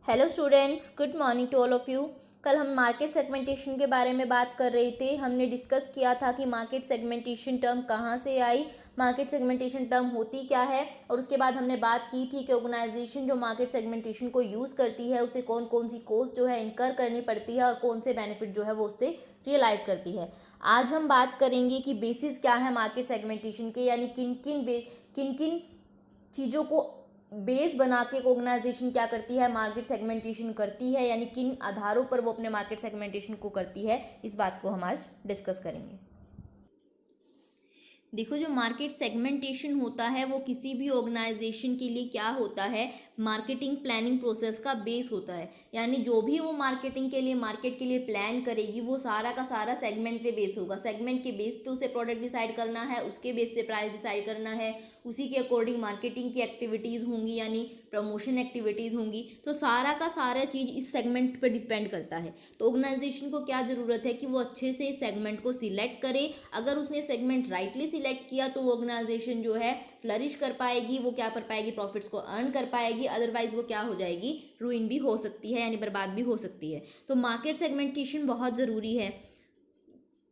Hello students, good morning to all of you. कल हम market segmentation के बारे में बात कर रहे थे। हमने डिस्कस किया था कि मार्केट सेगमेंटेशन टर्म कहाँ से आई, मार्केट सेगमेंटेशन टर्म होती क्या है, और उसके बाद हमने बात की थी कि ऑर्गेनाइजेशन जो मार्केट सेगमेंटेशन को यूज़ करती है उसे कौन कौन सी कॉस्ट जो है इनकर करनी पड़ती है और कौन से बेनिफिट जो है वो उससे रियलाइज़ करती है। आज हम बात करेंगे कि बेसिस क्या है मार्केट सेगमेंटेशन के, यानी किन किन चीज़ों को बेस बना के ऑर्गेनाइजेशन क्या करती है, मार्केट सेगमेंटेशन करती है, यानी किन आधारों पर वो अपने मार्केट सेगमेंटेशन को करती है। इस बात को हम आज डिस्कस करेंगे। देखो, जो मार्केट सेगमेंटेशन होता है वो किसी भी ऑर्गेनाइजेशन के लिए क्या होता है, मार्केटिंग प्लानिंग प्रोसेस का बेस होता है। यानी जो भी वो मार्केटिंग के लिए मार्केट के लिए प्लान करेगी वो सारा का सारा सेगमेंट पे बेस होगा। सेगमेंट के बेस पे उसे प्रोडक्ट डिसाइड करना है, उसके बेस पे प्राइस डिसाइड करना है, उसी के अकॉर्डिंग मार्केटिंग की एक्टिविटीज़ होंगी, यानी प्रमोशन एक्टिविटीज़ होंगी। तो सारा का सारा चीज़ इस सेगमेंट पर डिपेंड करता है। तो ऑर्गेनाइजेशन को क्या ज़रूरत है कि वो अच्छे से इस सेगमेंट को सिलेक्ट करे। अगर उसने सेगमेंट राइटली सिलेक्ट किया तो वो ऑर्गेनाइजेशन जो है फ्लरिश कर पाएगी, वो क्या कर पाएगी, प्रॉफिट्स को अर्न कर पाएगी। अदरवाइज वो क्या हो जाएगी, रूइन भी हो सकती है, यानी बर्बाद भी हो सकती है। तो मार्केट सेगमेंटेशन बहुत ज़रूरी है।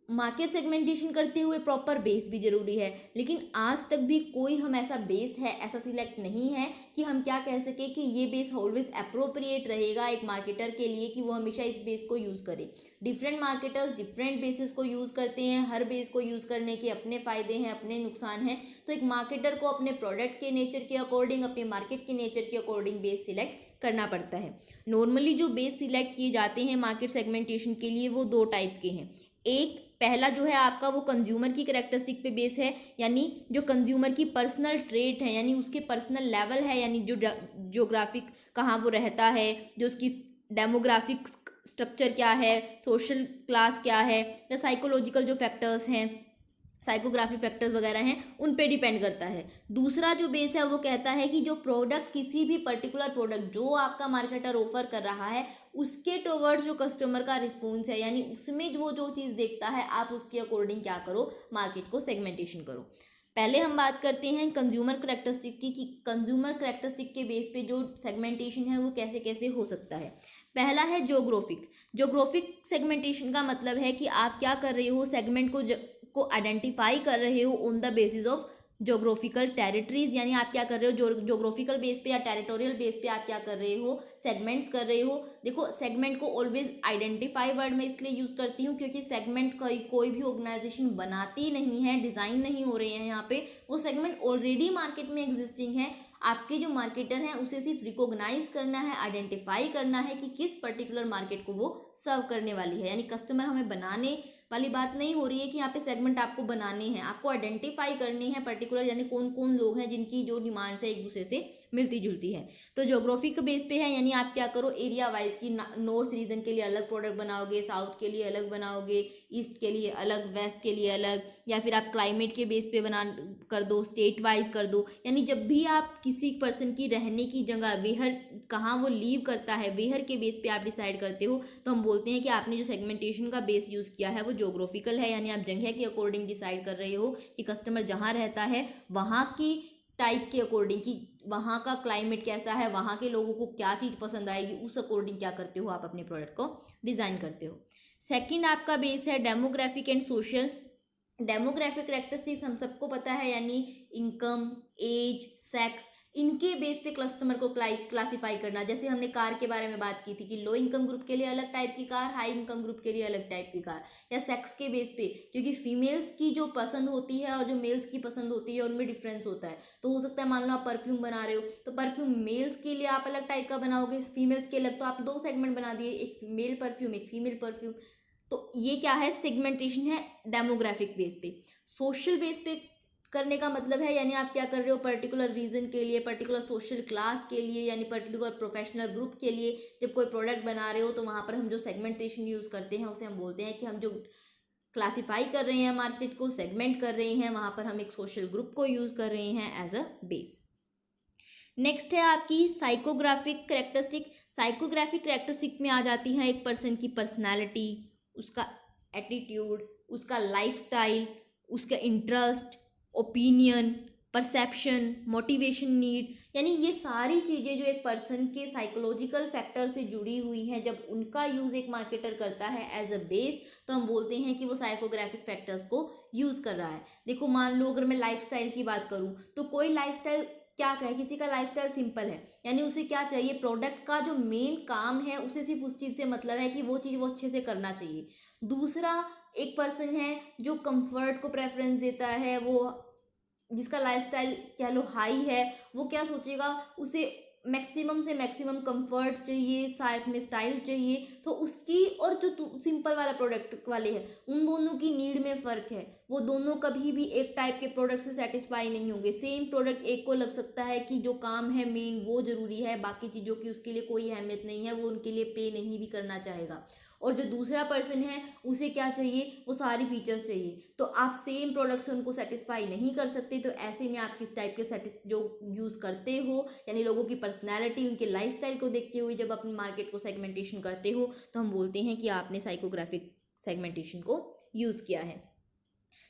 मार्केट सेगमेंटेशन करते हुए प्रॉपर बेस भी जरूरी है, लेकिन आज तक भी कोई हम ऐसा बेस है ऐसा सिलेक्ट नहीं है कि हम क्या कह सके कि ये बेस ऑलवेज अप्रोप्रिएट रहेगा एक मार्केटर के लिए, कि वो हमेशा इस बेस को यूज़ करे। डिफरेंट मार्केटर्स डिफरेंट बेसिस को यूज़ करते हैं। हर बेस को यूज़ करने के अपने फ़ायदे हैं, अपने नुकसान हैं। तो एक मार्केटर को अपने प्रोडक्ट के नेचर के अकॉर्डिंग, अपने मार्केट के नेचर के अकॉर्डिंग बेस सिलेक्ट करना पड़ता है। नॉर्मली जो बेस सिलेक्ट किए जाते हैं मार्केट सेगमेंटेशन के लिए वो दो टाइप्स के हैं। एक पहला जो है आपका वो कंज्यूमर की करेक्टरिस्टिक पे बेस है, यानी जो कंज्यूमर की पर्सनल ट्रेट है, यानी उसके पर्सनल लेवल है, यानी जो जोग्राफिक कहाँ वो रहता है, जो उसकी डेमोग्राफिक स्ट्रक्चर क्या है, सोशल क्लास क्या है, या साइकोलॉजिकल जो फैक्टर्स हैं, साइकोग्राफी फैक्टर्स वगैरह हैं, उन पे डिपेंड करता है। दूसरा जो बेस है वो कहता है कि जो प्रोडक्ट, किसी भी पर्टिकुलर प्रोडक्ट जो आपका मार्केटर ऑफर कर रहा है उसके टुवर्ड्स जो कस्टमर का रिस्पॉन्स है, यानी उसमें वो जो चीज़ देखता है आप उसके अकॉर्डिंग क्या करो, मार्केट को सेगमेंटेशन करो। पहले हम बात करते हैं कंज्यूमर करेक्टरिस्टिक की, कि कंज्यूमर करेक्टरिस्टिक के बेस पे जो सेगमेंटेशन है वो कैसे कैसे हो सकता है। पहला है जोग्राफिक। जोग्राफिक सेगमेंटेशन का मतलब है कि आप क्या कर रहे हो, सेगमेंट को आइडेंटिफाई कर रहे हो on the basis of geographical territories, यानी आप क्या कर रहे हो, जोग्राफिकल बेस पे या टेरिटोरियल बेस पे आप क्या कर रहे हो, सेगमेंट्स कर रहे हो। देखो, सेगमेंट को ऑलवेज आइडेंटिफाई वर्ड में इसलिए यूज करती हूँ क्योंकि सेगमेंट कोई भी ऑर्गेनाइजेशन बनाती नहीं है, डिजाइन नहीं हो रहे हैं यहाँ पे। वो सेगमेंट ऑलरेडी मार्केट में एग्जिस्टिंग है। आपके जो मार्केटर हैं उसे सिर्फ रिकॉग्नाइज करना है, आइडेंटिफाई करना है कि किस पर्टिकुलर मार्केट को वो सर्व करने वाली है। यानी कस्टमर हमें बनाने वाली बात नहीं हो रही है कि यहाँ पे सेगमेंट आपको बनाने हैं, आपको आइडेंटिफाई करने हैं पर्टिकुलर, यानी कौन कौन लोग हैं जिनकी जो डिमांड्स है एक दूसरे से मिलती जुलती है। तो ज्योग्राफी के बेस पे है, यानी आप क्या करो, एरिया वाइज की नॉर्थ रीजन के लिए अलग प्रोडक्ट बनाओगे, साउथ के लिए अलग बनाओगे, ईस्ट के लिए अलग, वेस्ट के लिए अलग, या फिर आप क्लाइमेट के बेस पे बना कर दो, स्टेट वाइज कर दो। यानी जब भी आप किसी पर्सन की रहने की जगह, वेहर कहाँ वो लीव करता है, वेहर के बेस पे आप डिसाइड करते हो, तो हम बोलते हैं कि आपने जो सेगमेंटेशन का बेस यूज़ किया है वो जोग्राफिकल है। यानी आप जगह के अकॉर्डिंग डिसाइड कर रहे हो कि कस्टमर जहाँ रहता है वहाँ की टाइप के अकॉर्डिंग, कि वहाँ का क्लाइमेट कैसा है, वहाँ के लोगों को क्या चीज़ पसंद आएगी, उस अकॉर्डिंग क्या करते हो, आप अपने प्रोडक्ट को डिज़ाइन करते हो। सेकंड आपका बेस है demographic and social. Demographic characteristics हम सबको पता है, यानी इनकम, एज, सेक्स, इनके बेस पे कस्टमर को क्लासिफाई करना। जैसे हमने कार के बारे में बात की थी कि लो इनकम ग्रुप के लिए अलग टाइप की कार, हाई इनकम ग्रुप के लिए अलग टाइप की कार, या सेक्स के बेस पे, क्योंकि फीमेल्स की जो पसंद होती है और जो मेल्स की पसंद होती है उनमें डिफरेंस होता है। तो हो सकता है मान लो आप परफ्यूम बना रहे हो तो परफ्यूम मेल्स के लिए आप अलग टाइप का बनाओगे, फीमेल्स के अलग, तो आप दो सेगमेंट बना दिए, एक मेल परफ्यूम एक फीमेल परफ्यूम। तो ये क्या है, सेगमेंटेशन है डेमोग्राफिक बेस पे। सोशल बेस पे करने का मतलब है, यानी आप क्या कर रहे हो, पर्टिकुलर रीजन के लिए, पर्टिकुलर सोशल क्लास के लिए, यानी पर्टिकुलर प्रोफेशनल ग्रुप के लिए जब कोई प्रोडक्ट बना रहे हो तो वहाँ पर हम जो सेगमेंटेशन यूज़ करते हैं उसे हम बोलते हैं कि हम जो क्लासिफाई कर रहे हैं मार्केट को, सेगमेंट कर रहे हैं, वहाँ पर हम एक सोशल ग्रुप को यूज़ कर रहे हैं एज अ बेस। नेक्स्ट है आपकी साइकोग्राफिक करेक्टरिस्टिक। साइकोग्राफिक करेक्टरिस्टिक में आ जाती है एक पर्सन की पर्सनालिटी, उसका एटीट्यूड, उसका लाइफस्टाइल, उसका interest, opinion, perception, motivation need, यानी ये सारी चीज़ें जो एक पर्सन के साइकोलॉजिकल फैक्टर से जुड़ी हुई हैं, जब उनका यूज़ एक मार्केटर करता है एज अ बेस, तो हम बोलते हैं कि वो साइकोग्राफिक फैक्टर्स को यूज़ कर रहा है। देखो मान लो अगर मैं लाइफस्टाइल की बात करूँ, तो कोई लाइफस्टाइल क्या कहे, किसी का लाइफस्टाइल सिंपल है, यानी उसे क्या चाहिए, प्रोडक्ट का जो मेन काम है उसे सिर्फ उस चीज़ से मतलब है कि वो चीज़ वो अच्छे से करना चाहिए। दूसरा, एक पर्सन है जो कंफर्ट को प्रेफरेंस देता है, वो जिसका लाइफस्टाइल कह लो हाई है, वो क्या सोचेगा, उसे मैक्सिमम से मैक्सिमम कंफर्ट चाहिए, साथ में स्टाइल चाहिए, तो उसकी और जो सिंपल वाला प्रोडक्ट वाले है, उन दोनों की नीड में फ़र्क है। वो दोनों कभी भी एक टाइप के प्रोडक्ट से सेटिस्फाई नहीं होंगे। सेम प्रोडक्ट एक को लग सकता है कि जो काम है मेन वो ज़रूरी है, बाकी चीज़ों की उसके लिए कोई अहमियत नहीं है, वो उनके लिए पे नहीं भी करना चाहेगा। और जो दूसरा पर्सन है उसे क्या चाहिए, वो सारी फीचर्स चाहिए। तो आप सेम प्रोडक्ट से उनको सेटिस्फाई नहीं कर सकते। तो ऐसे में आप किस टाइप के जो यूज़ करते हो, यानी लोगों की पर्सनैलिटी, उनके लाइफस्टाइल को देखते हुए जब अपने मार्केट को सेगमेंटेशन करते हो, तो हम बोलते हैं कि आपने साइकोग्राफिक सेगमेंटेशन को यूज़ किया है।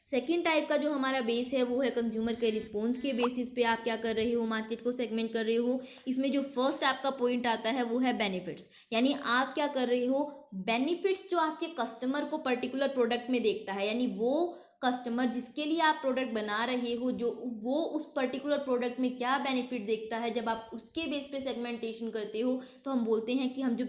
सेकेंड टाइप का जो हमारा बेस है वो है कंज्यूमर के रिस्पॉन्स के बेसिस पे आप क्या कर रहे हो, मार्केट को सेगमेंट कर रहे हो। इसमें जो फर्स्ट आपका पॉइंट आता है वो है बेनिफिट्स, यानी आप क्या कर रहे हो, बेनिफिट्स जो आपके कस्टमर को पर्टिकुलर प्रोडक्ट में देखता है, यानी वो कस्टमर जिसके लिए आप प्रोडक्ट बना रहे हो, जो वो उस पर्टिकुलर प्रोडक्ट में क्या बेनिफिट देखता है, जब आप उसके बेस पे सेगमेंटेशन करते हो, तो हम बोलते हैं कि हम जो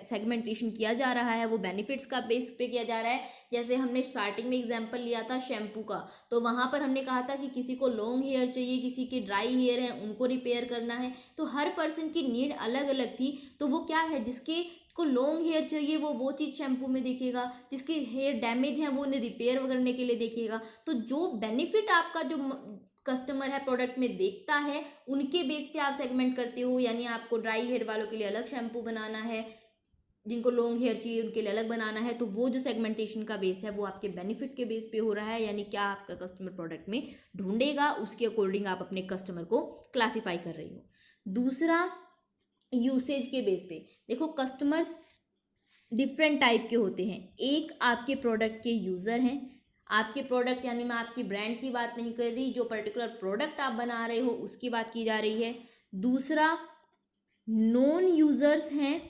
सेगमेंटेशन किया जा रहा है वो बेनिफिट्स का बेस पे किया जा रहा है। जैसे हमने स्टार्टिंग में एग्जांपल लिया था शैम्पू का, तो वहाँ पर हमने कहा था कि किसी को लॉन्ग हेयर चाहिए, किसी के ड्राई हेयर हैं उनको रिपेयर करना है, तो हर पर्सन की नीड अलग अलग थी। तो वो क्या है, जिसके को लॉन्ग हेयर चाहिए वो चीज़ शैम्पू में देखेगा, जिसके हेयर डैमेज है वो उन्हें रिपेयर करने के लिए देखेगा। तो जो बेनिफिट आपका जो कस्टमर है प्रोडक्ट में देखता है, उनके बेस पे आप सेगमेंट करते हो, यानी आपको ड्राई हेयर वालों के लिए अलग शैम्पू बनाना है, जिनको लॉन्ग हेयर चाहिए उनके लिए अलग बनाना है। तो वो जो सेगमेंटेशन का बेस है वो आपके बेनिफिट के बेस पे हो रहा है, यानी क्या आपका कस्टमर प्रोडक्ट में ढूंढेगा उसके अकॉर्डिंग आप अपने कस्टमर को क्लासीफाई कर रही हो। दूसरा, यूसेज के बेस पे देखो, कस्टमर डिफरेंट टाइप के होते हैं। एक आपके प्रोडक्ट के यूज़र हैं, आपके प्रोडक्ट यानी मैं आपकी ब्रांड की बात नहीं कर रही, जो पर्टिकुलर प्रोडक्ट आप बना रहे हो उसकी बात की जा रही है। दूसरा, नॉन यूज़र्स हैं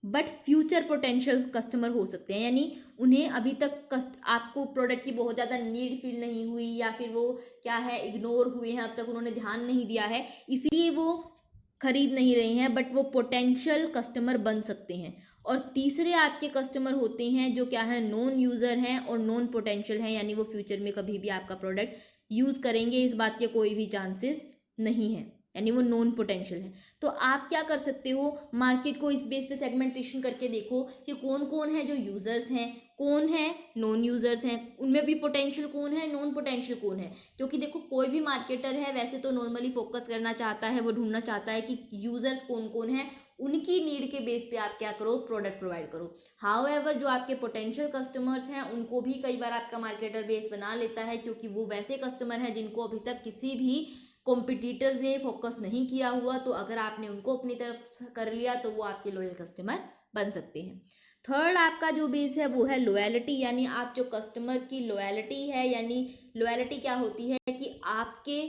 बट फ्यूचर पोटेंशियल कस्टमर हो सकते हैं, यानी उन्हें अभी तक आपको प्रोडक्ट की बहुत ज़्यादा नीड फील नहीं हुई, या फिर वो क्या है इग्नोर हुए हैं, अब तक उन्होंने ध्यान नहीं दिया है, इसलिए वो खरीद नहीं रहे हैं, बट वो पोटेंशियल कस्टमर बन सकते हैं। और तीसरे आपके कस्टमर होते हैं जो क्या है, नॉन यूज़र हैं और नॉन पोटेंशियल हैं, यानी वो फ्यूचर में कभी भी आपका प्रोडक्ट यूज़ करेंगे इस बात के कोई भी चांसेस नहीं है, यानी वो नॉन पोटेंशियल है। तो आप क्या कर सकते हो, मार्केट को इस बेस पे सेगमेंटेशन करके देखो कि कौन कौन है जो यूज़र्स हैं, कौन है नॉन यूज़र्स हैं, उनमें भी पोटेंशियल कौन है, नॉन पोटेंशियल कौन है। क्योंकि देखो कोई भी मार्केटर है वैसे तो नॉर्मली फोकस करना चाहता है, वो ढूंढना चाहता है कि यूज़र्स कौन कौन है, उनकी नीड के बेस पे आप क्या करो, प्रोडक्ट प्रोवाइड करो। हाउएवर जो आपके पोटेंशियल कस्टमर्स हैं उनको भी कई बार आपका मार्केटर बेस बना लेता है, क्योंकि वो वैसे कस्टमर हैं जिनको अभी तक किसी भी कॉम्पिटिटर ने फोकस नहीं किया हुआ। तो अगर आपने उनको अपनी तरफ कर लिया तो वो आपके लॉयल कस्टमर बन सकते हैं। थर्ड आपका जो बेस है वो है लॉयलिटी, यानी आप जो कस्टमर की लॉयलिटी है, यानी लॉयलिटी क्या होती है कि आपके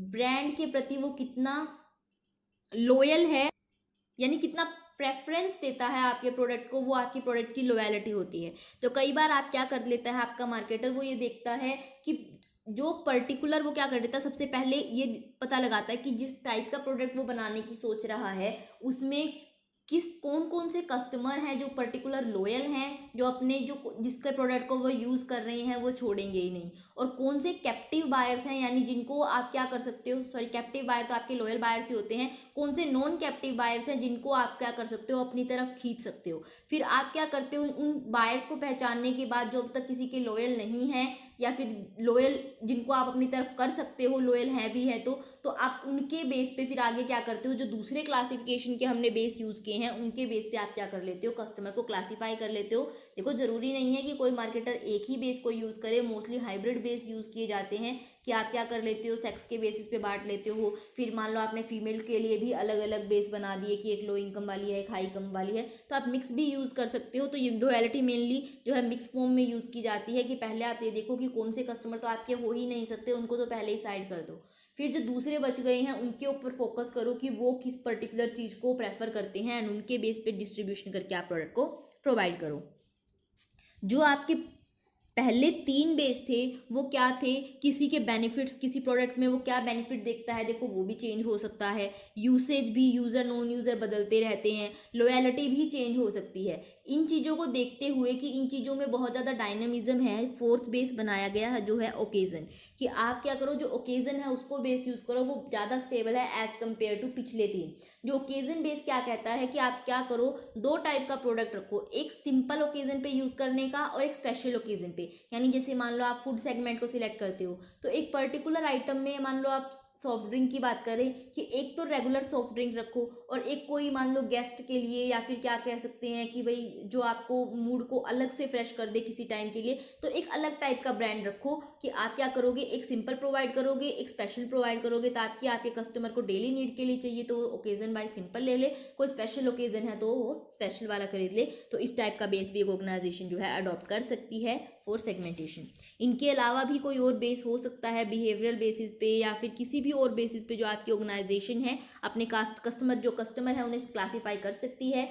ब्रांड के प्रति वो कितना लॉयल है, यानी कितना प्रेफरेंस देता है आपके प्रोडक्ट को, वो आपकी प्रोडक्ट की लॉयलिटी होती है। तो कई बार आप क्या कर लेता है आपका मार्केटर, वो ये देखता है कि जो पर्टिकुलर, वो क्या कर देता है सबसे पहले ये पता लगाता है कि जिस टाइप का प्रोडक्ट वो बनाने की सोच रहा है उसमें कौन कौन से कस्टमर हैं जो पर्टिकुलर लॉयल हैं, जो अपने जो जिसके प्रोडक्ट को वो यूज़ कर रहे हैं वो छोड़ेंगे ही नहीं, और कौन से कैप्टिव बायर्स हैं, यानी जिनको आप क्या कर सकते हो, सॉरी कैप्टिव बायर तो आपके लॉयल बायर्स ही होते हैं, कौन से नॉन कैप्टिव बायर्स हैं जिनको आप क्या कर सकते हो, अपनी तरफ खींच सकते हो। फिर आप क्या करते हो, उन बायर्स को पहचानने के बाद जो अब तक किसी के लॉयल नहीं है, या फिर लॉयल जिनको आप अपनी तरफ कर सकते हो, लॉयल है भी है तो आप उनके बेस पे फिर आगे क्या करते हो, जो दूसरे क्लासिफिकेशन के हमने बेस यूज़ किए हैं उनके बेस पे आप क्या कर लेते हो, कस्टमर को क्लासीफाई कर लेते हो। देखो ज़रूरी नहीं है कि कोई मार्केटर एक ही बेस को यूज़ करे, मोस्टली हाइब्रिड बेस यूज़ किए जाते हैं कि आप क्या कर लेते हो, सेक्स के बेसिस पे बांट लेते हो। फिर मान लो आपने फीमेल के लिए भी अलग अलग बेस बना दिए कि एक लो इनकम वाली है, एक हाई इनकम वाली है, तो आप मिक्स भी यूज़ कर सकते हो। तो ये डुअलिटी मेनली जो है मिक्स फॉर्म में यूज़ की जाती है कि पहले आप ये देखो कि कौन से कस्टमर तो आपके हो ही नहीं सकते, उनको तो पहले ही साइड कर दो। फिर जो दूसरे बच गए हैं उनके ऊपर फोकस करो कि वो किस पर्टिकुलर चीज़ को प्रेफर करते हैं एंड उनके बेस पे डिस्ट्रीब्यूशन करके आप प्रोडक्ट को प्रोवाइड करो। जो आपके पहले 3 बेस थे वो क्या थे, किसी के बेनिफिट्स, किसी प्रोडक्ट में वो क्या बेनिफिट देखता है, देखो वो भी चेंज हो सकता है। यूसेज भी, यूज़र नॉन यूज़र बदलते रहते हैं। लॉयल्टी भी चेंज हो सकती है। इन चीज़ों को देखते हुए कि इन चीज़ों में बहुत ज़्यादा डायनामिज्म है, फोर्थ बेस बनाया गया है जो है ओकेज़न, कि आप क्या करो, जो ओकेज़न है उसको बेस यूज़ करो, वो ज़्यादा स्टेबल है एज़ कम्पेयर टू पिछले 3। जो ओकेज़न बेस क्या कहता है कि आप क्या करो, 2 टाइप का प्रोडक्ट रखो, एक सिंपल ओकेज़न पे यूज़ करने का और एक स्पेशल ओकेज़न पे। यानी जैसे मान लो आप फूड सेगमेंट को सिलेक्ट करते हो तो एक पर्टिकुलर आइटम में मान लो आप सॉफ्ट ड्रिंक की बात करें कि एक तो रेगुलर सॉफ्ट ड्रिंक रखो और एक कोई मान लो गेस्ट के लिए, या फिर क्या कह सकते हैं कि भाई जो आपको मूड को अलग से फ्रेश कर दे किसी टाइम के लिए, तो एक अलग टाइप का ब्रांड रखो कि आप क्या करोगे, एक सिंपल प्रोवाइड करोगे, एक स्पेशल प्रोवाइड करोगे, ताकि आपके कस्टमर को डेली नीड के लिए चाहिए तो ओकेजन वाइज सिंपल ले ले, कोई स्पेशल ओकेजन है तो वो स्पेशल वाला खरीद ले। तो इस टाइप का बेस भी एक ऑर्गेनाइजेशन जो है अडॉप्ट कर सकती है फॉर सेगमेंटेशन। इनके अलावा भी कोई और बेस हो सकता है बिहेवियरल बेसिस पे या फिर किसी भी और बेसिस पे जो आपकी ऑर्गेनाइजेशन है अपने कस्टमर है उन्हें क्लासीफाई कर सकती है।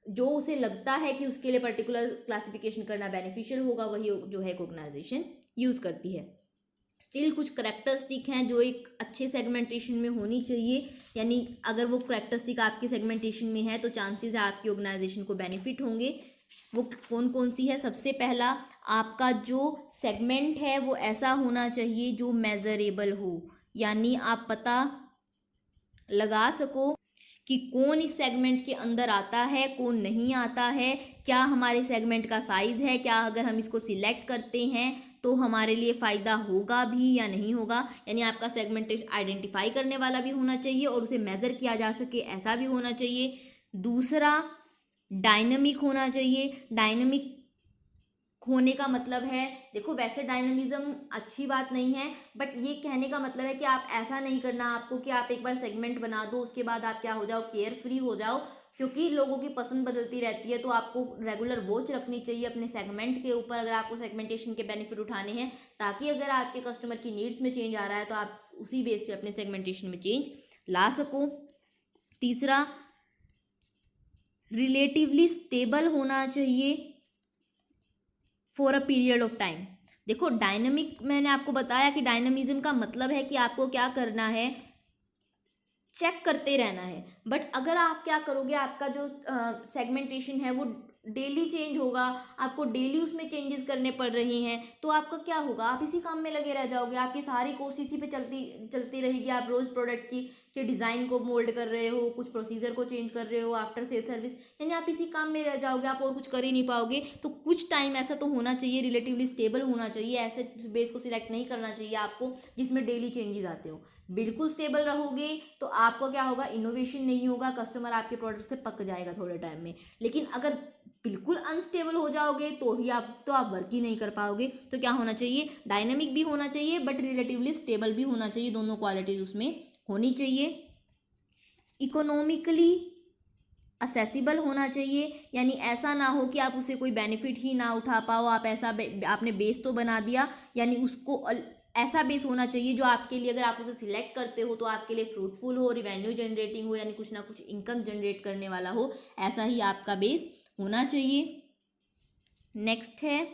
जो उसे लगता है कि उसके लिए पर्टिकुलर क्लासिफिकेशन करना बेनिफिशियल होगा वही जो है ऑर्गेनाइजेशन यूज़ करती है। स्टिल कुछ करेक्टरिस्टिक हैं जो एक अच्छे सेगमेंटेशन में होनी चाहिए, यानी अगर वो करेक्टरिस्टिक आपके सेगमेंटेशन में है तो चांसेस है आपकी ऑर्गेनाइजेशन को बेनिफिट होंगे। वो कौन कौन सी है, सबसे पहला आपका जो सेगमेंट है वो ऐसा होना चाहिए जो मेजरेबल हो, यानी आप पता लगा सको कि कौन इस सेगमेंट के अंदर आता है, कौन नहीं आता है, क्या हमारे सेगमेंट का साइज़ है, क्या अगर हम इसको सिलेक्ट करते हैं तो हमारे लिए फ़ायदा होगा भी या नहीं होगा। यानी आपका सेगमेंट आइडेंटिफाई करने वाला भी होना चाहिए और उसे मेज़र किया जा सके ऐसा भी होना चाहिए। दूसरा डायनामिक होना चाहिए। डायनामिक होने का मतलब है, देखो वैसे डायनामिज्म अच्छी बात नहीं है, बट ये कहने का मतलब है कि आप ऐसा नहीं करना आपको कि आप एक बार सेगमेंट बना दो उसके बाद आप क्या हो जाओ, केयर फ्री हो जाओ, क्योंकि लोगों की पसंद बदलती रहती है। तो आपको रेगुलर वॉच रखनी चाहिए अपने सेगमेंट के ऊपर अगर आपको सेगमेंटेशन के बेनिफिट उठाने हैं, ताकि अगर आपके कस्टमर की नीड्स में चेंज आ रहा है तो आप उसी बेस पे अपने सेगमेंटेशन में चेंज ला सको। तीसरा रिलेटिवली स्टेबल होना चाहिए for a period of time. देखो डायनामिक, मैंने आपको बताया कि डायनामिज्म का मतलब है कि आपको क्या करना है, चेक करते रहना है। बट अगर आप क्या करोगे, आपका जो सेगमेंटेशन है वो डेली चेंज होगा, आपको डेली उसमें चेंजेस करने पड़ रहे हैं, तो आपका क्या होगा, आप इसी काम में लगे रह जाओगे, आपकी सारी कोशिश इसी पे चलती रहेगी। आप रोज़ प्रोडक्ट की के डिज़ाइन को मोल्ड कर रहे हो, कुछ प्रोसीजर को चेंज कर रहे हो, आफ्टर सेल सर्विस, यानी आप इसी काम में रह जाओगे, आप और कुछ कर ही नहीं पाओगे। तो कुछ टाइम ऐसा तो होना चाहिए, रिलेटिवली स्टेबल होना चाहिए, ऐसे बेस को सिलेक्ट नहीं करना चाहिए आपको जिसमें डेली चेंजेस आते हो। बिल्कुल स्टेबल रहोगे तो आपको क्या होगा, इनोवेशन नहीं होगा, कस्टमर आपके प्रोडक्ट से पक जाएगा थोड़े टाइम में। लेकिन अगर बिल्कुल अनस्टेबल हो जाओगे तो आप वर्क ही नहीं कर पाओगे। तो क्या होना चाहिए, डायनामिक भी होना चाहिए बट रिलेटिवली स्टेबल भी होना चाहिए, दोनों क्वालिटीज उसमें होनी चाहिए। इकोनॉमिकली असेसिबल होना चाहिए, यानी ऐसा ना हो कि आप उसे कोई बेनिफिट ही ना उठा पाओ, आप आपने बेस तो बना दिया, यानी उसको ऐसा बेस होना चाहिए जो आपके लिए, अगर आप उसे सिलेक्ट करते हो तो आपके लिए फ्रूटफुल हो, रिवेन्यू जनरेटिंग हो, यानी कुछ ना कुछ इनकम जनरेट करने वाला हो, ऐसा ही आपका बेस होना चाहिए। नेक्स्ट है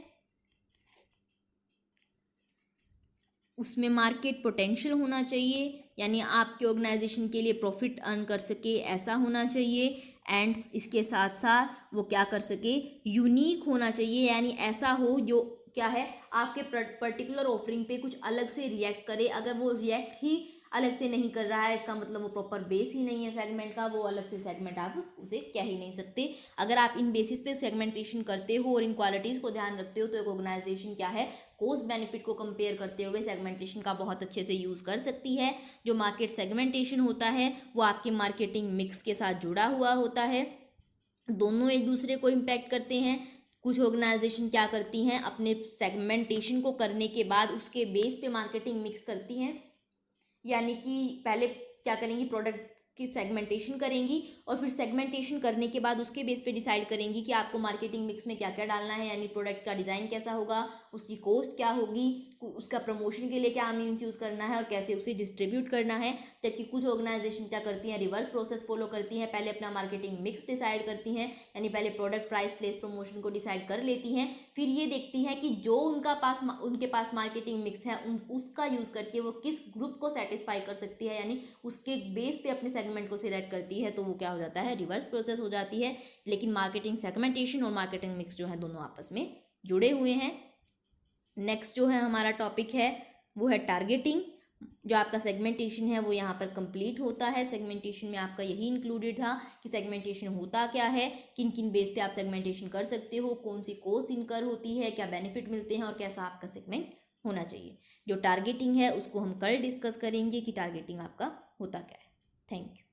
उसमें मार्केट पोटेंशियल होना चाहिए, यानी आपके ऑर्गेनाइजेशन के लिए प्रॉफिट अर्न कर सके ऐसा होना चाहिए। एंड इसके साथ साथ वो क्या कर सके, यूनिक होना चाहिए, यानी ऐसा हो जो क्या है आपके पर्टिकुलर ऑफरिंग पे कुछ अलग से रिएक्ट करे। अगर वो रिएक्ट ही अलग से नहीं कर रहा है, इसका मतलब वो प्रॉपर बेस ही नहीं है सेगमेंट का, वो अलग से सेगमेंट आप उसे कह ही नहीं सकते। अगर आप इन बेसिस पे सेगमेंटेशन करते हो और इन क्वालिटीज़ को ध्यान रखते हो तो एक ऑर्गेनाइजेशन क्या है, कॉस्ट बेनिफिट को कंपेयर करते हुए सेगमेंटेशन का बहुत अच्छे से यूज़ कर सकती है। जो मार्केट सेगमेंटेशन होता है वो आपके मार्केटिंग मिक्स के साथ जुड़ा हुआ होता है, दोनों एक दूसरे को इम्पैक्ट करते हैं। कुछ ऑर्गेनाइजेशन क्या करती हैं, अपने सेगमेंटेशन को करने के बाद उसके बेस पे मार्केटिंग मिक्स करती हैं, यानी कि पहले क्या करेंगी, प्रोडक्ट की सेगमेंटेशन करेंगी और फिर सेगमेंटेशन करने के बाद उसके बेस पे डिसाइड करेंगी कि आपको मार्केटिंग मिक्स में क्या क्या डालना है, यानी प्रोडक्ट का डिज़ाइन कैसा होगा, उसकी कॉस्ट क्या होगी, उसका प्रमोशन के लिए क्या मीन्स यूज़ करना है और कैसे उसे डिस्ट्रीब्यूट करना है। जबकि कुछ ऑर्गेनाइजेशन क्या करती हैं, रिवर्स प्रोसेस फॉलो करती हैं, पहले अपना मार्केटिंग मिक्स डिसाइड करती हैं, यानी पहले प्रोडक्ट प्राइस प्लेस प्रमोशन को डिसाइड कर लेती हैं, फिर ये देखती हैं कि जो उनके पास मार्केटिंग मिक्स है उसका यूज़ करके वो किस ग्रुप को सेटिस्फाई कर सकती है, यानी उसके बेस पे अपने सेगमेंट को सिलेक्ट करती है, तो वो क्या हो जाता है, रिवर्स प्रोसेस हो जाती है। लेकिन मार्केटिंग सेगमेंटेशन और मार्केटिंग मिक्स जो है दोनों आपस में जुड़े हुए हैं। नेक्स्ट जो है हमारा टॉपिक है वो है टारगेटिंग। जो आपका सेगमेंटेशन है वो यहाँ पर कंप्लीट होता है। सेगमेंटेशन में आपका यही इंक्लूडेड था कि सेगमेंटेशन होता क्या है, किन किन बेस पे आप सेगमेंटेशन कर सकते हो, कौन सी कॉस्ट इनकर होती है, क्या बेनिफिट मिलते हैं और कैसा आपका सेगमेंट होना चाहिए। जो टारगेटिंग है उसको हम कल डिस्कस करेंगे कि टारगेटिंग आपका होता क्या है। Thank you.